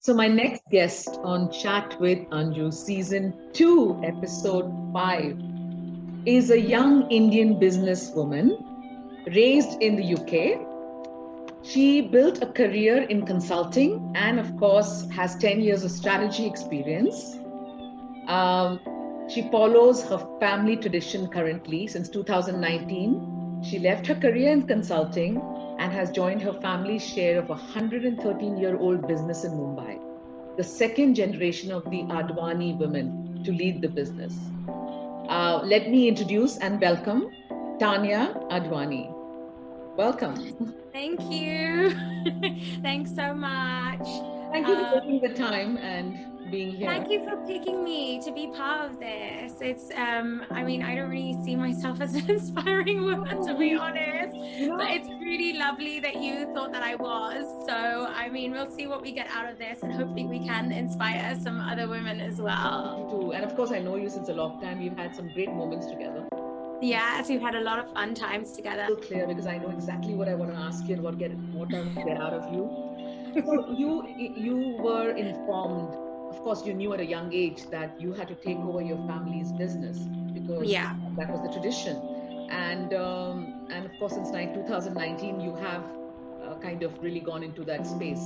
So, my next guest on Chat with Anju, Season 2, Episode 5, is a young Indian businesswoman raised in the UK. She built a career in consulting and, of course, has 10 years of strategy experience. She follows her family tradition currently since 2019. She left her career in consulting and has joined her family's share of a 113-year-old business in Mumbai, the second generation of the Advani women to lead the business. Let me introduce and welcome Tanya Advani. Welcome. Thank you. Thanks so much. Thank you for taking the time and being here. Thank you for picking me to be part of this. It's, I mean, I don't really see myself as an inspiring woman, to be honest, but it's really lovely that you thought that I was. So, I mean, we'll see what we get out of this, and hopefully we can inspire some other women as well. You too. And of course, I know you since a long time. We've had some great moments together. Yes, we've had a lot of fun times together. So clear, because I know exactly what I want to ask you and what I want to get out of you. So you were informed, of course, you knew at a young age that you had to take over your family's business because that was the tradition. And of course, since 2019, you have kind of really gone into that space.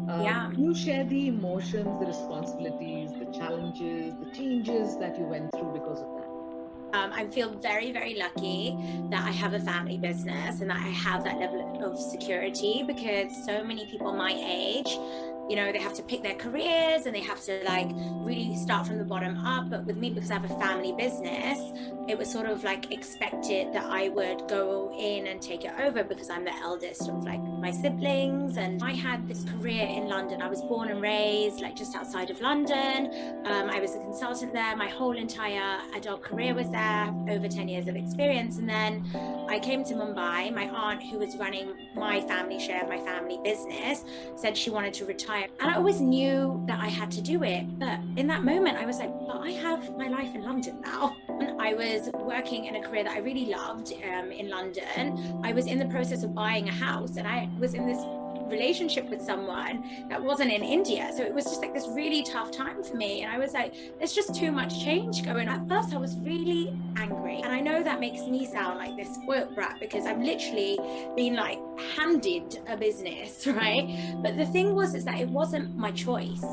Can you share the emotions, the responsibilities, the challenges, the changes that you went through because of that? I feel very, very lucky that I have a family business and that I have that level of security, because so many people my age, you know, they have to pick their careers and they have to like really start from the bottom up. But with me, because I have a family business, it was sort of like expected that I would go in and take it over because I'm the eldest of like my siblings. And I had this career in London. I was born and raised like just outside of London. I was a consultant there. My whole entire adult career was there, over 10 years of experience. And then I came to Mumbai. My aunt, who was running my family share of my family business, said she wanted to retire. And I always knew that I had to do it. But in that moment, I was like, but I have my life in London now. And I was working in a career that I really loved in London. I was in the process of buying a house, and I was in this relationship with someone that wasn't in India. So it was just like this really tough time for me. And I was like, there's just too much change going on. At first I was really angry. And I know that makes me sound like this spoiled brat, because I've literally been like handed a business, right? But the thing was, is that it wasn't my choice.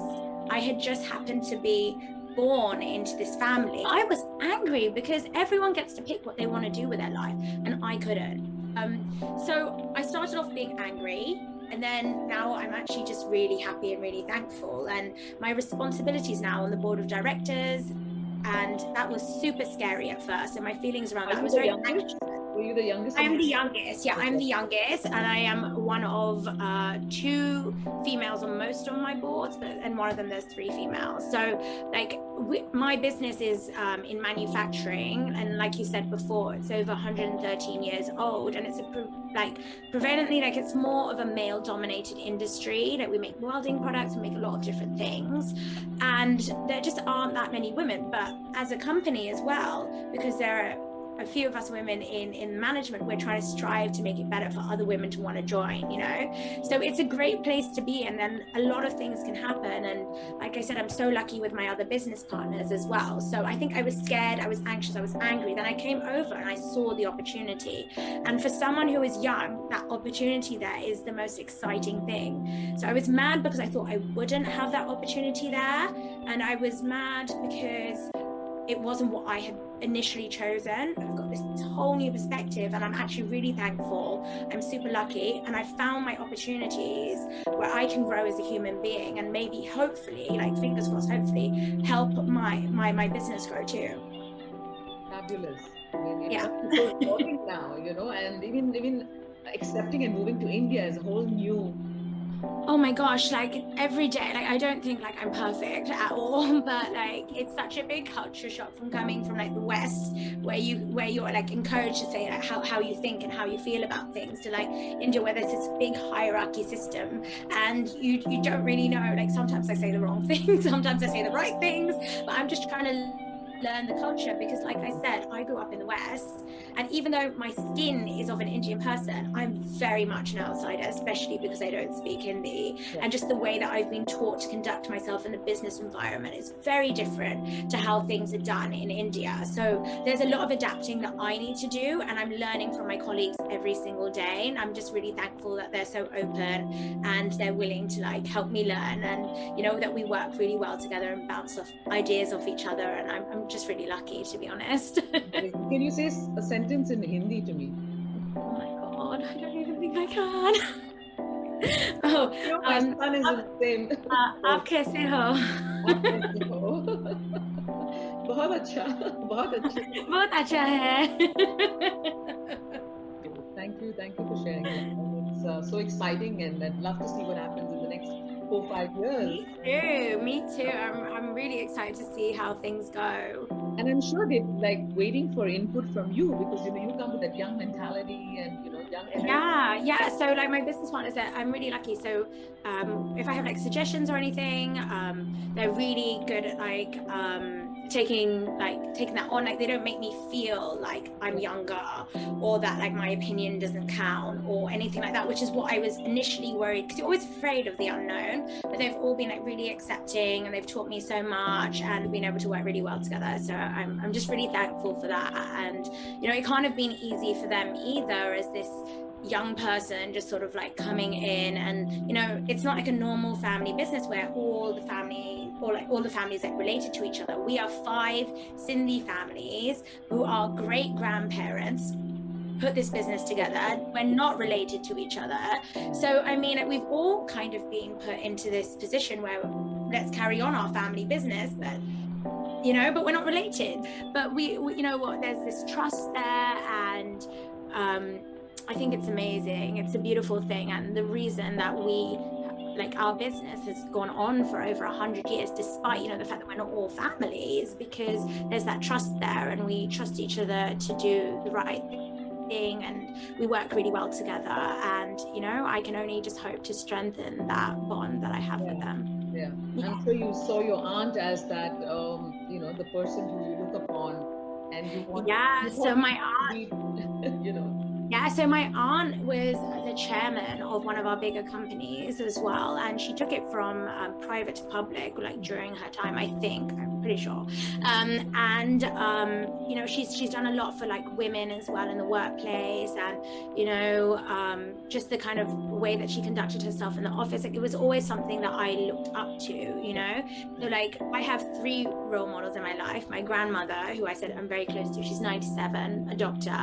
I had just happened to be born into this family. I was angry because everyone gets to pick what they want to do with their life, and I couldn't. So I started off being angry, and then now I'm actually just really happy and really thankful. And my responsibilities now on the board of directors, and that was super scary at first. And my feelings around that was very anxious. Were you the youngest? I am the youngest. Yeah, I'm the youngest, and I am one of 2 females on most of my boards, and one of them there's 3 females. So like my business is in manufacturing, and like you said before, it's over 113 years old, and it's prevalently like it's more of a male dominated industry. Like we make welding products, we make a lot of different things, and there just aren't that many women. But as a company as well, because there are a few of us women in management, we're trying to strive to make it better for other women to want to join, you know. So it's a great place to be, and then a lot of things can happen. And like I said, I'm so lucky with my other business partners as well. So I think I was scared, I was anxious, I was angry. Then I came over and I saw the opportunity. And for someone who is young, that opportunity there is the most exciting thing. So I was mad because I thought I wouldn't have that opportunity there, and I was mad because it wasn't what I had initially chosen. I've got this whole new perspective, and I'm actually really thankful. I'm super lucky, and I found my opportunities where I can grow as a human being, and maybe hopefully, like fingers crossed, hopefully help my business grow too. Fabulous. I mean, it's so important now, you know, and even accepting and moving to India is a whole new. Oh my gosh, like every day, like I don't think like I'm perfect at all, but like it's such a big culture shock from coming from like the West, where you're like encouraged to say like how you think and how you feel about things, to like India, where there's this big hierarchy system, and you don't really know. Like sometimes I say the wrong things, sometimes I say the right things, but I'm just trying to learn the culture, because like I said, I grew up in the West, and even though my skin is of an Indian person, I'm very much an outsider, especially because I don't speak Hindi. Yeah. And just the way that I've been taught to conduct myself in the business environment is very different to how things are done in India. So there's a lot of adapting that I need to do, and I'm learning from my colleagues every single day, and I'm just really thankful that they're so open and they're willing to like help me learn, and you know, that we work really well together and bounce off ideas off each other, and I'm just really lucky, to be honest. Can you say a sentence in Hindi to me? Oh my god, I don't even think I can. Oh, You know, my son is the same. आप कैसे हो? आप कैसे हो? बहुत अच्छा, बहुत अच्छे. बहुत अच्छा है. Thank you for sharing that. And it's so exciting, and I'd love to see what happens in the next 4-5 years. Me too. I'm really excited to see how things go. And I'm sure they're like waiting for input from you, because you know you come with that young mentality and you know young energy. Yeah. So like my business partners, I'm really lucky. So if I have like suggestions or anything, they're really good at like taking that on. Like they don't make me feel like I'm younger, or that like my opinion doesn't count or anything like that, which is what I was initially worried, because you're always afraid of the unknown. But they've all been like really accepting, and they've taught me so much and been able to work really well together. So I'm just really thankful for that. And you know, it can't have been easy for them either, as this young person just sort of like coming in, and you know, it's not like a normal family business where all the families like related to each other. We are 5 Sindhi families who are great grandparents put this business together. We're not related to each other. So I mean, we've all kind of been put into this position where let's carry on our family business, but you know, but we're not related. But we you know what, there's this trust there, and I think it's amazing. It's a beautiful thing. And the reason that our business has gone on for over 100 years, despite, you know, the fact that we're not all families, because there's that trust there, and we trust each other to do the right thing, and we work really well together. And, you know, I can only just hope to strengthen that bond that I have with them. Yeah. I'm sure you saw your aunt as that, you know, the person who you look upon, and you want. So my aunt, you know. Yeah, so my aunt was the chairman of one of our bigger companies as well, and she took it from private to public, like during her time, I think. I'm pretty sure. You know, she's done a lot for like women as well in the workplace, and you know, just the kind of way that she conducted herself in the office. Like, it was always something that I looked up to, you know. So like, I have 3 role models in my life. My grandmother, who I said I'm very close to, she's 97, a doctor.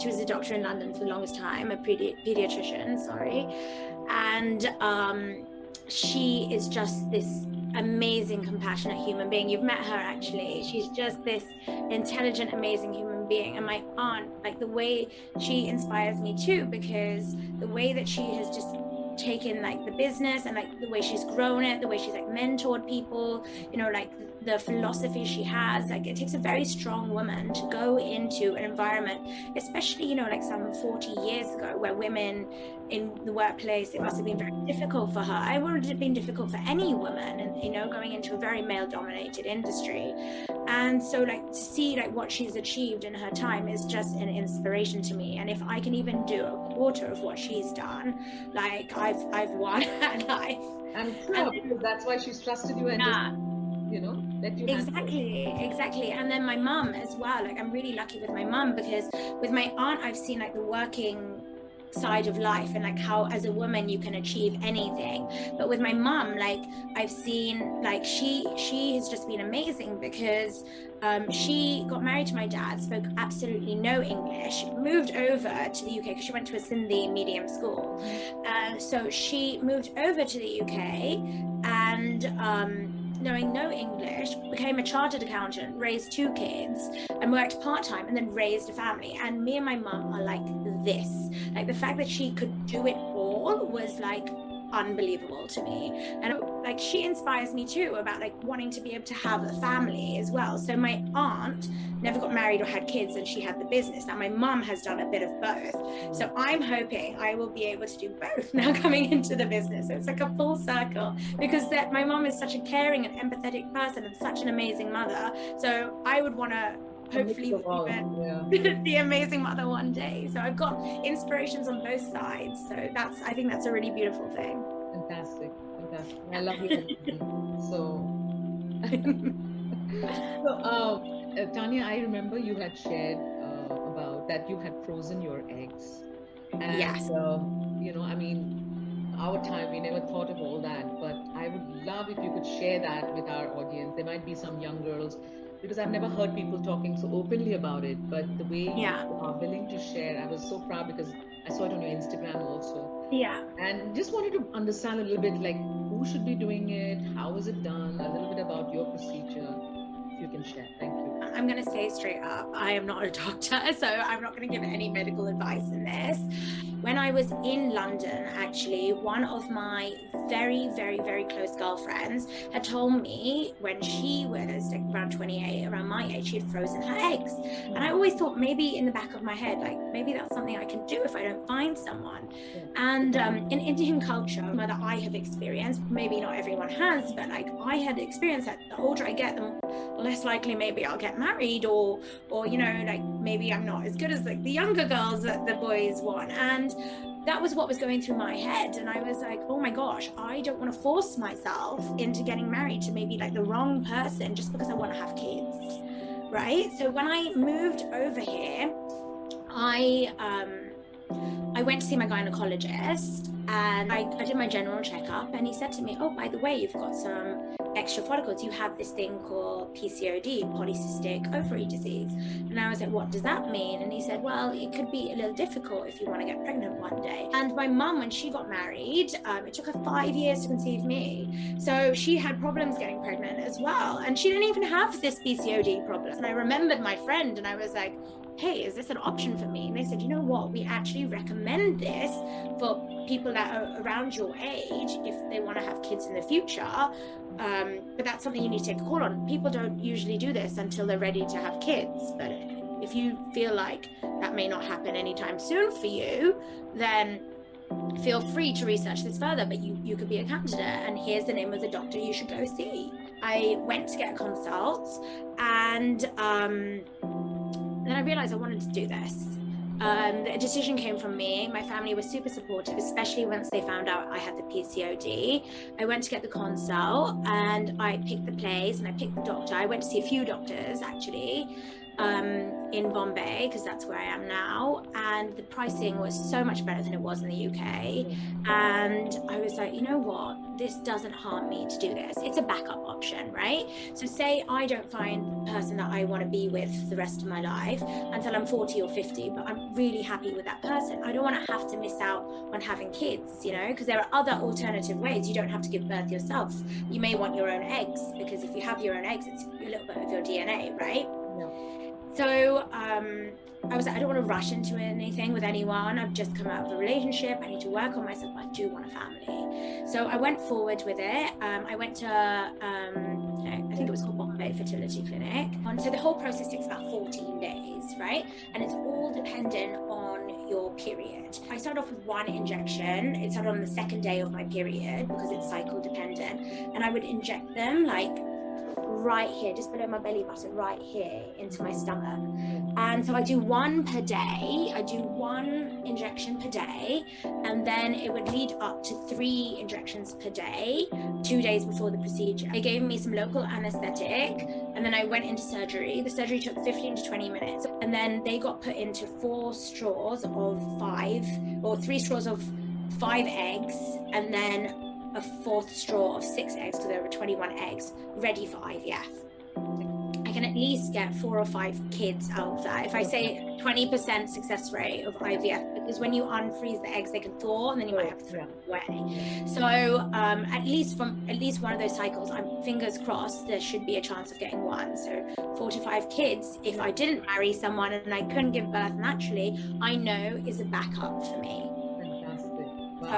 She was a doctor in London for the longest time, a pediatrician, sorry. And she is just this amazing, compassionate human being. You've met her, actually. She's just this intelligent, amazing human being. And my aunt, like, the way she inspires me too, because the way that she has just taken like the business, and like the way she's grown it, the way she's like mentored people, you know, like the philosophy she has, like it takes a very strong woman to go into an environment, especially, you know, like some 40 years ago, where women in the workplace, it must have been very difficult for her. It would have been difficult for any woman, and you know, going into a very male dominated industry. And so like to see like what she's achieved in her time is just an inspiration to me. And if I can even do a quarter of what she's done, like I've won at life. I'm sure, because that's why she's trusted you and just, you know, let you exactly. And then my mum as well, like I'm really lucky with my mum, because with my aunt I've seen like the working side of life, and like how as a woman you can achieve anything. But with my mum, like I've seen like she has just been amazing, because she got married to my dad, spoke absolutely no English, moved over to the UK because she went to a Sindhi medium school. So she moved over to the UK, and knowing no English, became a chartered accountant, raised 2 kids, and worked part-time, and then raised a family. And me and my mum are like this. Like the fact that she could do it all was like unbelievable to me. And like, she inspires me too about like wanting to be able to have a family as well. So my aunt never got married or had kids, and she had the business. Now my mum has done a bit of both. So I'm hoping I will be able to do both now coming into the business. So it's like a full circle, because that my mum is such a caring and empathetic person and such an amazing mother. So I would want to hopefully the amazing mother one day. So I've got inspirations on both sides. So I think that's a really beautiful thing. Fantastic. I love your energy. So, Tanya, I remember you had shared about that you had frozen your eggs. And, yes. I mean, our time, we never thought of all that. But I would love if you could share that with our audience. There might be some young girls, because I've never heard people talking so openly about it. But the way you are willing to share, I was so proud, because I saw it on your Instagram also. Yeah. And just wanted to understand a little bit, like, who should be doing it? How is it done? A little bit about your procedure, if you can share. Thank you. I'm going to say straight up, I am not a doctor, so I'm not going to give any medical advice in this. When I was in London, actually, one of my very, very, very close girlfriends had told me when she was like around 28, around my age, she had frozen her eggs. And I always thought, maybe in the back of my head, like, maybe that's something I can do if I don't find someone. And in Indian culture, that I have experienced, maybe not everyone has, but like I had experienced that the older I get, the less likely maybe I'll get married, or you know, like maybe I'm not as good as like the younger girls that the boys want. And that was what was going through my head. And I was like, oh my gosh, I don't want to force myself into getting married to maybe like the wrong person just because I want to have kids, right? So when I moved over here, I went to see my gynecologist, and I did my general checkup, and he said to me, oh, by the way, you've got some extra follicles. You have this thing called PCOD, polycystic ovary disease. And I was like, what does that mean? And he said, well, it could be a little difficult if you want to get pregnant one day. And my mum, when she got married, it took her 5 years to conceive me. So she had problems getting pregnant as well. And she didn't even have this PCOD problem. And I remembered my friend, and I was like, hey, is this an option for me? And they said, you know what, we actually recommend this for people that are around your age if they want to have kids in the future. But that's something you need to take a call on. People don't usually do this until they're ready to have kids. But if you feel like that may not happen anytime soon for you, then feel free to research this further. But you could be a candidate, and here's the name of the doctor you should go see. I went to get a consult, and then I realized I wanted to do this. The decision came from me. My family was super supportive, especially once they found out I had the PCOD. I went to get the consult, and I picked the place, and I picked the doctor. I went to see a few doctors actually in Bombay, because that's where I am now, and the pricing was so much better than it was in the UK. And I was like, you know what, this doesn't harm me to do this. It's a backup option, right? So say I don't find the person that I want to be with for the rest of my life until I'm 40 or 50, but I'm really happy with that person. I don't want to have to miss out on having kids, you know, because there are other alternative ways. You don't have to give birth yourself. You may want your own eggs, because if you have your own eggs, it's a little bit of your DNA, right? So I was like, I don't want to rush into anything with anyone. I've just come out of a relationship. I need to work on myself. I do want a family. So I went forward with it. I went to, I think it was called Bombay Fertility Clinic. And so the whole process takes about 14 days, right? And it's all dependent on your period. I started off with one injection. It started on the second day of my period because it's cycle dependent. And I would inject them like right here, just below my belly button, right here into my stomach. And so I do one per day. I do one injection per day, and then it would lead up to 3 injections per day, 2 days before the procedure. They gave me some local anesthetic, and then I went into surgery. The surgery took 15 to 20 minutes, and then they got put into 4 straws of 5, or 3 straws of 5 eggs, and then a 4th straw of 6 eggs, because there were 21 eggs ready for IVF. I can at least get 4 or 5 kids out of that. If I say 20% success rate of IVF, because when you unfreeze the eggs, they can thaw, and then you might have to throw them away. So at least one of those cycles, I'm fingers crossed, there should be a chance of getting one. So 4 to 5 kids, if I didn't marry someone and I couldn't give birth naturally, I know is a backup for me.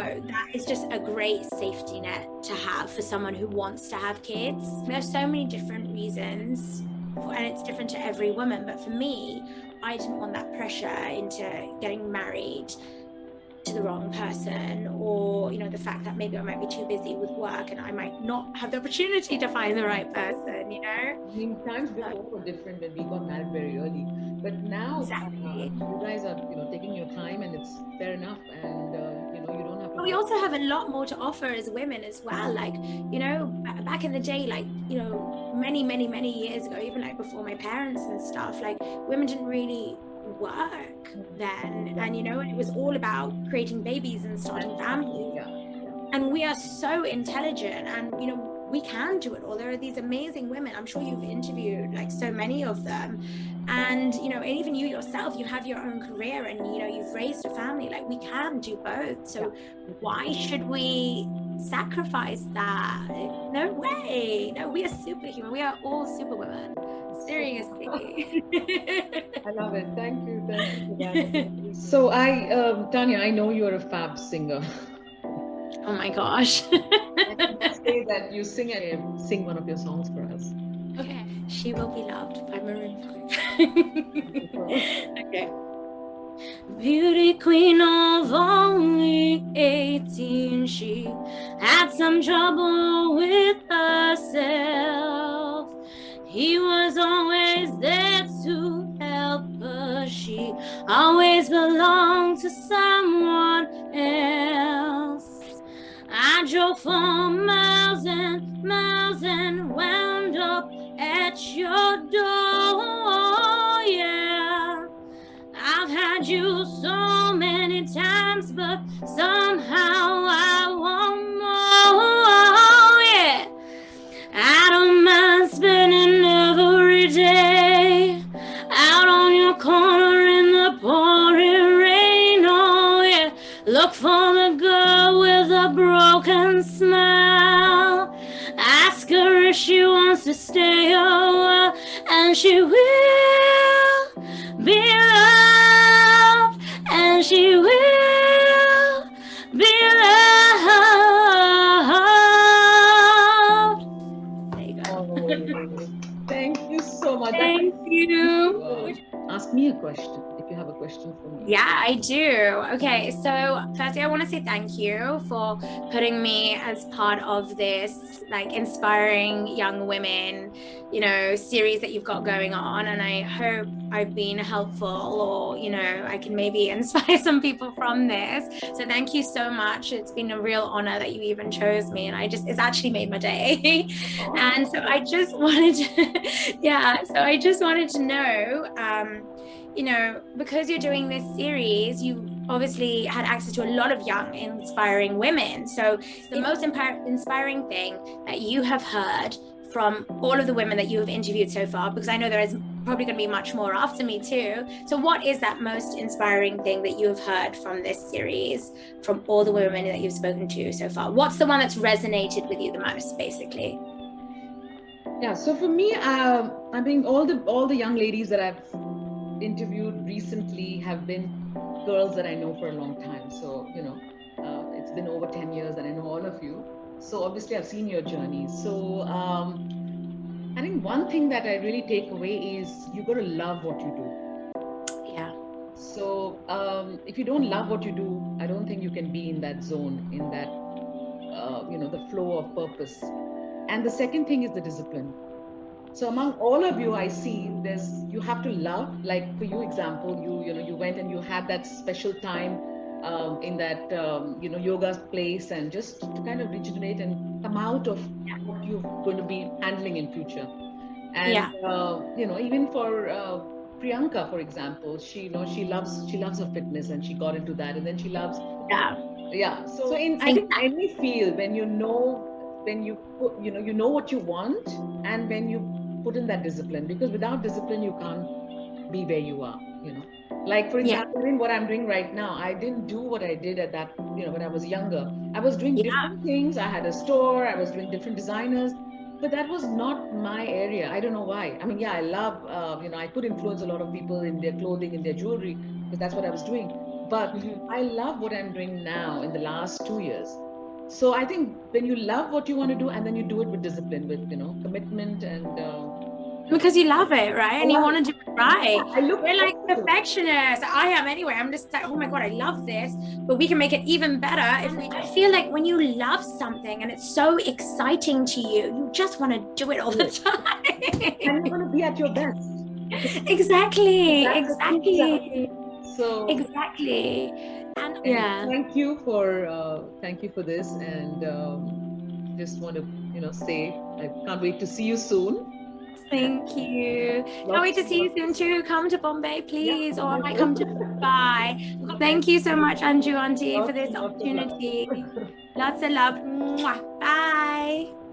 that is just a great safety net to have for someone who wants to have kids. There's so many different reasons, and it's different to every woman. But for me, I didn't want that pressure into getting married to the wrong person, or the fact that maybe I might be too busy with work and I might not have the opportunity to find the right person. I mean, times before were different when we got married very early, but now Exactly. you guys are taking your time, and it's fair enough, and you don't have to. But we also have a lot more to offer as women as well. Like, back in the day, like, many years ago, even like before my parents and stuff, like women didn't really work then, and it was all about creating babies and starting families. And we are so intelligent, and we can do it all. There are these amazing women. I'm sure you've interviewed like so many of them, and even you yourself, you have your own career, and you've raised a family. Like, we can do both. So why should we sacrifice that? No way. No, we are superhuman. We are all superwomen. Seriously. I love it. Thank you for that. So Tanya, I know you're a fab singer. Oh my gosh. Say that you sing one of your songs for us. Okay. She Will Be Loved by Maroon 5. Okay. Beauty queen of only 18, she had some trouble with herself. He was always there to help her. She always belonged to someone else. I drove for miles and miles and wound up at your door, yeah. I've had you so many times, but somehow I want more, yeah. I don't mind spending every day out on your corner in the pouring rain, oh yeah. Look for the girl with a broken smile. Ask her if she wants to stay a while, and she will be loved, and she will be loved. There you go. Thank you so much. Thank you. Ask me a question if you have a question for me. Yeah, I do. Okay, so firstly, I want to say thank you for putting me as part of this like inspiring young women, series that you've got going on. And I hope I've been helpful, or, I can maybe inspire some people from this. So thank you so much. It's been a real honor that you even chose me. And it's actually made my day. And so I just wanted to, know, because you're doing this series, you obviously had access to a lot of young, inspiring women. So the most inspiring thing that you have heard from all of the women that you have interviewed so far, because I know there is probably going to be much more after me too. So what is that most inspiring thing that you have heard from this series, from all the women that you've spoken to so far? What's the one that's resonated with you the most, basically? Yeah, so for me, I think all the young ladies that I've interviewed recently have been girls that I know for a long time. So, it's been over 10 years that I know all of you. So obviously I've seen your journey. So I think one thing that I really take away is you got to love what you do. Yeah. So if you don't love what you do, I don't think you can be in that zone, in that, the flow of purpose. And the second thing is the discipline. So among all of you, I see you have to love, like for you example, you went and you had that special time in that, yoga place, and just to kind of regenerate and come out of what you're going to be handling in future. And, even for Priyanka, for example, she loves her fitness, and she got into that, and then she loves. Yeah. So I think any field, when you put, you know what you want, and when you put in that discipline, because without discipline you can't be where you are. Like for example, in what I'm doing right now, I didn't do what I did at that, when I was younger. I was doing different things. I had a store, I was doing different designers, but that was not my area. I don't know why. I mean, I love, I could influence a lot of people in their clothing, in their jewelry, because that's what I was doing. But I love what I'm doing now in the last 2 years. So I think when you love what you want to do and then you do it with discipline, with commitment and because you love it, right? And you want to do it right. I look We're like forward to it. perfectionists. I am anyway. I'm just like, oh my God, I love this. But we can make it even better if we, I feel like when you love something and it's so exciting to you, you just want to do it all the time. And you want to be at your best. Exactly. That's the true self. Exactly. So Exactly. And anyway, yeah. thank you for this, and just want to say I can't wait to see you soon. Thank you. Can't wait Lots to see you of soon too. Come to Bombay, yeah, please, or I I might will. come to Dubai. Thank you so much, Anju Auntie, for Lots this and lots of love. opportunity. Lots of love. Mwah. Bye.